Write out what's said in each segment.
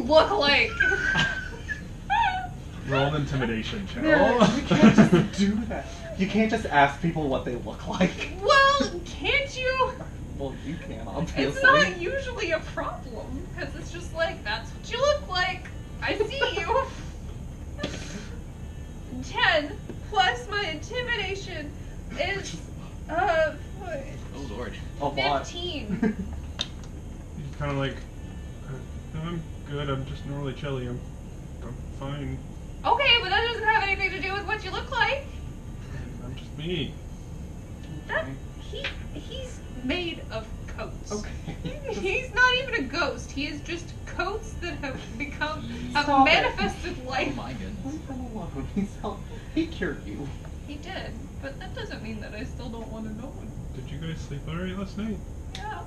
look like? Roll an intimidation check. You can't just do that. You can't just ask people what they look like. Well, can't you? Well, you can, obviously. It's not usually a problem, because it's just like, that's what you look like. I see you. 10 plus my intimidation is, Oh lord. A lot. 15. He's kind of like, no, I'm good. I'm just normally chilly. I'm fine. Okay, but that doesn't have anything to do with what you look like. I'm just me. That, he's made of coats. Okay. He's not even a ghost. He is just coats that have have Stop manifested Oh life. my goodness. Leave him alone. He cured you. He did, but that doesn't mean that I still don't want to know him. Did you guys sleep alright last night? Yeah.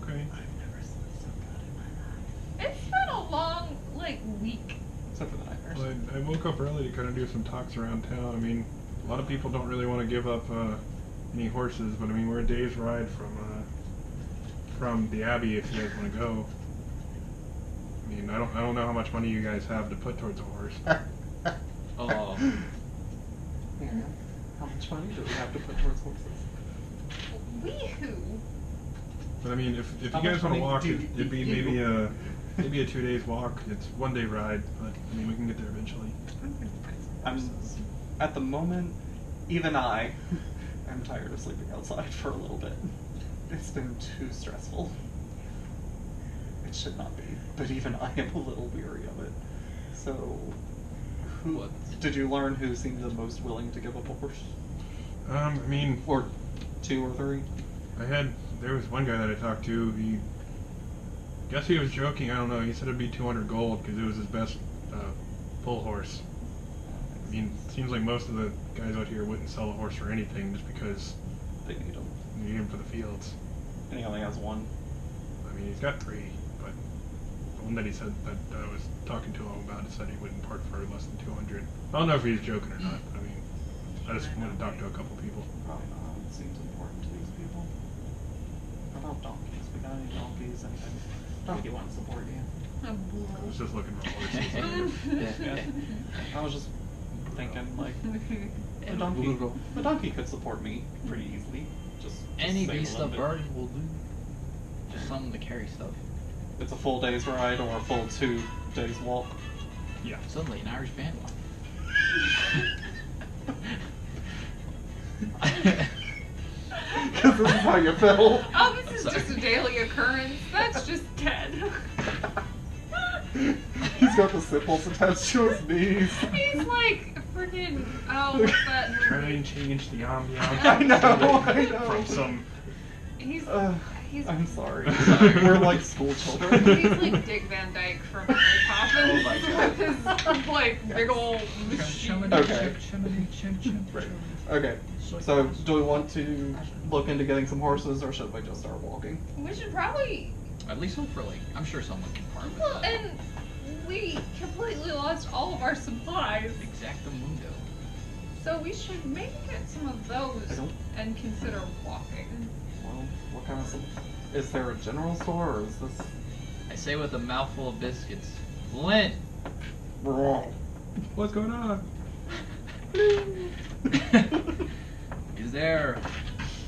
Okay. I've never slept so good in my life. It's been a long, week. Except for the nightmares. Well, I woke up early to kind of do some talks around town. I mean, a lot of people don't really want to give up any horses, but I mean, we're a day's ride from the Abbey if you guys want to go. I mean, I don't know how much money you guys have to put towards a horse. Oh. Yeah. How much money do we have to put towards horses? Wee-hoo. But I mean, if you How guys much want to money walk, do it'd be you- maybe a 2 days walk. It's 1 day ride, but I mean, we can get there eventually. At the moment, even I am tired of sleeping outside for a little bit. It's been too stressful. It should not be, but even I am a little weary of it. So, What? did you learn who seemed the most willing to give up a horse? I mean, Or 2 or 3? there was one guy that I talked to. Guess he was joking. I don't know. He said it'd be 200 gold because it was his best pull horse. I mean, it seems like most of the guys out here wouldn't sell a horse for anything just because They need them. they need him for the fields. And he only has 1. I mean, he's got 3, but the one that he said that I was talking to him about said he wouldn't part for less than 200. I don't know if he's joking or not. I mean, I just want to talk to a couple people. Probably not. It seems important to these people. What about donkeys? We got any donkeys? Anything? Donkey want to support you. I was just looking for horses. Yeah. I was just thinking, like, a And donkey, we'll go. a donkey could support me pretty easily. Just Any save a beast little of bit. burden will do. Just something to carry stuff. It's a full day's ride or a full 2 days walk. Yeah. Suddenly an Irish band. Because this is how you feel. Oh, this is Sorry. just a daily occurrence. That's just dead. He's got the simples attached to his knees. He's like freaking. Oh, what's that movie? Try and change the ambiance. I know. From some. He's. He's. I'm sorry. We're like school children. He's like Dick Van Dyke from Mary Poppins Oh my God. with his like big old machine. Okay. Right. Okay. So, do we want to look into getting some horses, or should we just start walking? We should probably. At least look for like, I'm sure someone can part with Well, that. and we completely lost all of our supplies, Exactamundo. so we should maybe get some of I those don't- and consider walking. Well, what kind of some? Is there a general store, or is this? I say with a mouthful of biscuits. Lynn! What's going on? Is there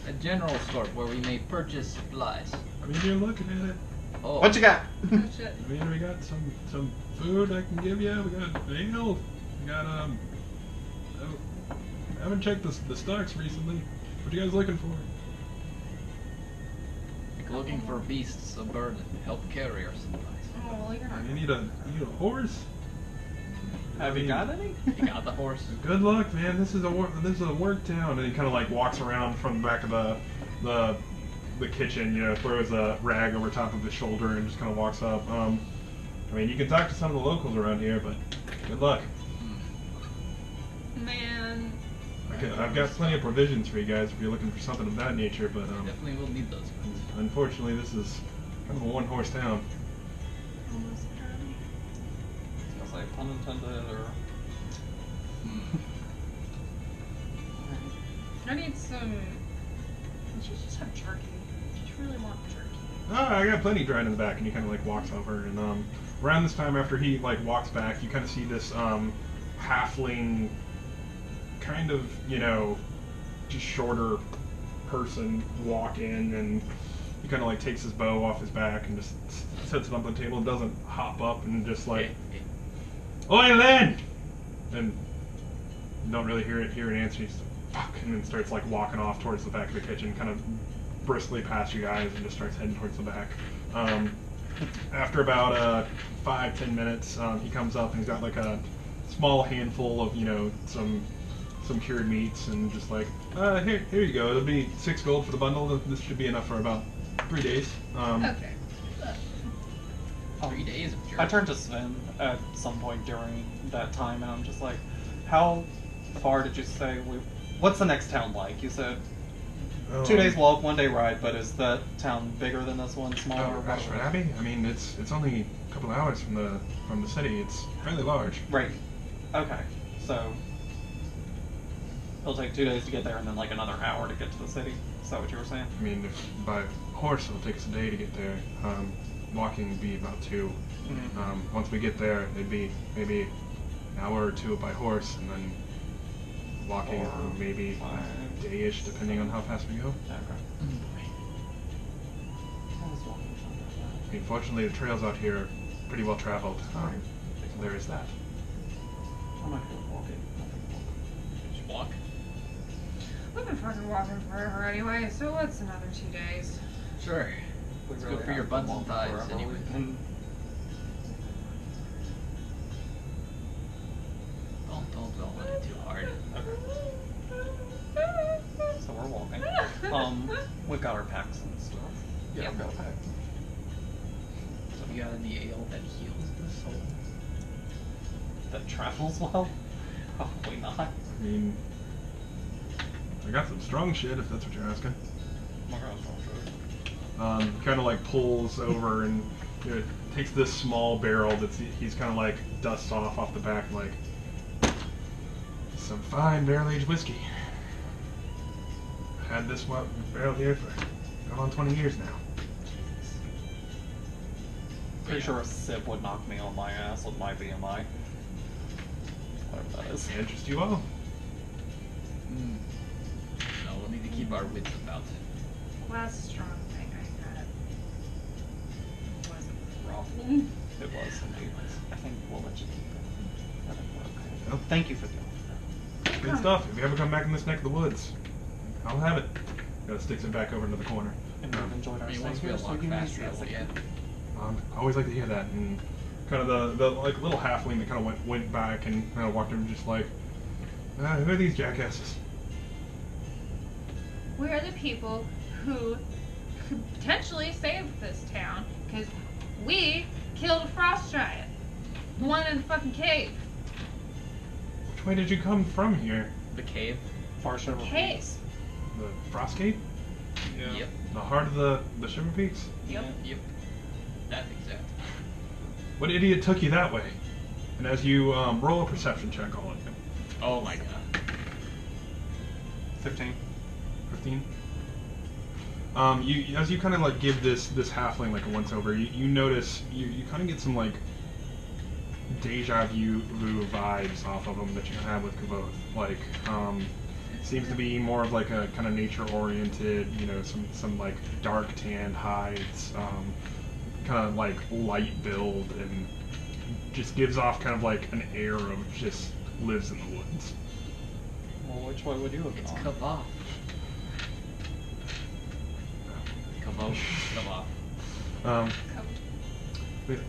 a general store where we may purchase supplies? I mean, you're looking at it. Oh, What you got? Oh, shit. I mean, we got some food I can give you. We got ale. We got I haven't checked the stocks recently. What you guys looking for? like looking for beasts of burden to help carry our supplies. Oh, well, you're not. You need a horse. Have you got any? You got the horse? Good luck, man. This is a work town. And he kind of like walks around from the back of the kitchen. You know, throws a rag over top of his shoulder and just kind of walks up. I mean, you can talk to some of the locals around here, but good luck. Man. I've got plenty of provisions for you guys if you're looking for something of that nature, but Definitely will need those. unfortunately, this is kind of a one-horse town. Almost done. I was like, pun intended, or. I need some. You should just have jerky. I just really want jerky. "Oh, I got plenty dried in the back," and he kind of like walks over, and around this time after he like walks back, you kind of see this halfling, kind of just shorter person walk in, and he kind of like takes his bow off his back and just sets it up on the table and doesn't hop up and just like, "Oi, Len!" And you don't really hear an answer. He's like, "Fuck," and then starts like walking off towards the back of the kitchen, kind of briskly past you guys, and just starts heading towards the back. After about 5-10 minutes, he comes up and he's got like a small handful of some cured meats, and just like, here you go. It'll be 6 gold for the bundle. This should be enough for about 3 days. Okay. 3 days of jerk. I turned to Sven at some point during that time, and I'm just like, how far did you say what's the next town like? You said 2 days walk, 1 day ride, but is that town bigger than this one, smaller? Rashford Abbey? I mean, it's only a couple of hours from the city. It's fairly large. Right. Okay. So it'll take 2 days to get there, and then like another hour to get to the city. Is that what you were saying? I mean, if by horse it'll take us a day to get there. Walking would be about 2. Mm-hmm. Once we get there, it'd be maybe an hour or 2 by horse, and then walking Or maybe 5, a day-ish, depending on how fast we go. Okay. I mean, fortunately, the trails out here are pretty well traveled. So there is that. I'm not gonna walk it. Just walk. We've been fucking walking forever anyway, so what's another 2 days? Sure. We It's really good for your have buns been and walking thighs forever. anyway. And Don't let it too hard. so we're walking. We've got our packs and stuff. Yeah. We've got a pack. So you got any ale that heals the soul? That travels well? Probably not. I mean, I got some strong shit, if that's what you're asking. My girl's not sure. Kind of like pulls over and takes this small barrel he's kind of like dusts off the back, like some fine barrel-aged whiskey. Had this barrel here for going on 20 years now. Pretty sure a sip would knock me on my ass with my BMI. Whatever that is. Interest you all? No, we'll need to keep our wits about. Last strong thing I had was a problem. It was indeed. I think we'll let you keep it. I think we're okay. Well, Thank you for the offer. good stuff. If you ever come back in this neck of the woods, I'll have it. Sticks it back over into the corner. And we've enjoyed our I mean, stay once we here, so unlock you may fast see us travel, yeah. again. I always like to hear that. And kind of the like little halfling that kind of went back and kind of walked over, just like, who are these jackasses? We're the people who could potentially save this town, because we killed a frost giant. The one in the fucking cave. Which way did you come from here? The cave? Far Shiver Cave. Peaks. The Frost Cave? Yep. The heart of the Shiver Peaks? Yep. Yep. That's exact. What idiot took you that way? And as you roll a perception check, all of you. Oh my god. 15. 15. You as you kind of like give this halfling like a once over, you notice you kind of get some like deja vu vibes off of him that you have with Kavoth. Like seems to be more of like a kind of nature oriented, some like dark tanned hides, kind of like light build, and just gives off kind of like an air of just lives in the woods. Well, which way would you have It's gone? Kavoth. Kavoth. Kavoth. But,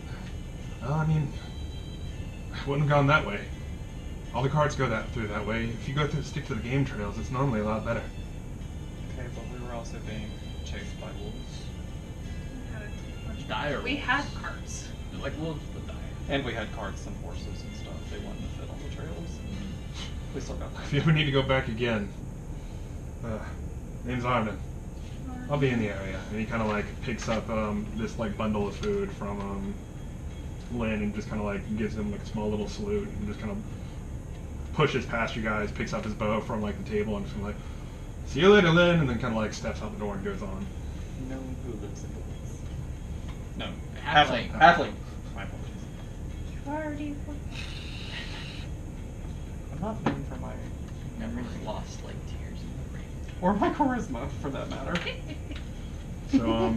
I mean, I wouldn't have gone that way. All the cards go through that way. If you stick to the game trails, it's normally a lot better. Okay, but we were also being chased by wolves. Dire We wolves. had carts. They're like wolves, but dire. And we had carts and horses and stuff. They wouldn't have fit on the trails. We still got If you ever need to go back again, name's Arden. I'll be in the area. And he kind of like picks up this like bundle of food from Lynn and just kind of like gives him like a small little salute and just kind of pushes past you guys, picks up his bow from like the table and just kind of like, see you later, Lynn, and then kind of like steps out the door and goes on. no one who lives in the woods. No. Halfling. Halfling. My apologies. You already. I'm not known for my Memories lost like tears in the rain. or my charisma, for that matter. So,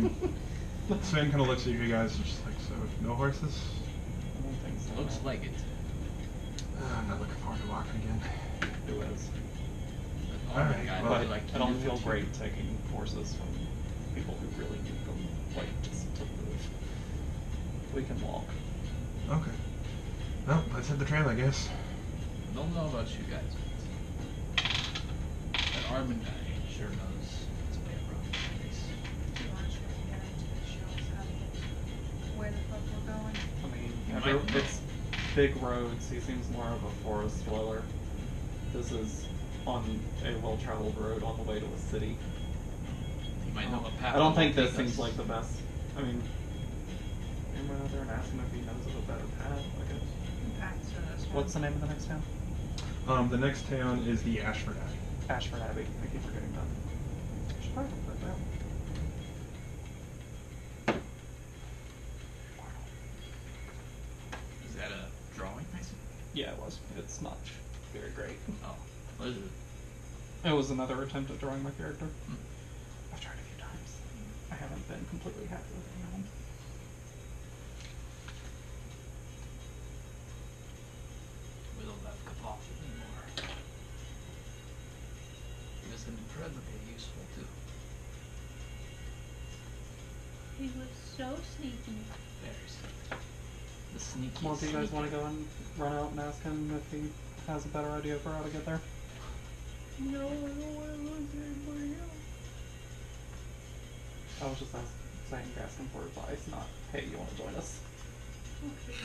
Sven kind of looks at you guys and just like, so, no horses? I don't think so. Looks like it. I'm not looking forward to walking again. Who is? Alright, I well, would like to I don't do feel it. great taking horses from people who really need them, like, just to move. We can walk. Okay. Well, let's hit the trail, I guess. Don't know about you guys, but that Armin guy sure knows his way around the place. Do you want to try to get into the show us how to get where the fuck we're going? I mean, You might it's big roads. He seems more of a forest dweller. This is on a well-traveled road on the way to a city. He might know a path. I don't that think will this take seems us. like the best. I mean, I'm going out there and ask him if he knows of a better path, I guess. Back to this one. What's the name of the next town? The next town is the Ashford Abbey. Ashford Abbey. I keep forgetting that. I should probably put that down. Is that a drawing, Mason? Yeah, it was. It's not very great. Oh, what is it? It was another attempt at drawing my character. Hmm. I've tried a few times. I haven't been completely happy with any of them. We don't have capacity anymore. He was incredibly useful too. He was so sneaky. Very sneaky. The sneaky. Well, do you guys want to go and run out and ask him if he has a better idea for how to get there? No, I don't want to lose anybody else. I was just saying, ask him for advice, not, hey, you want to join us? Okay.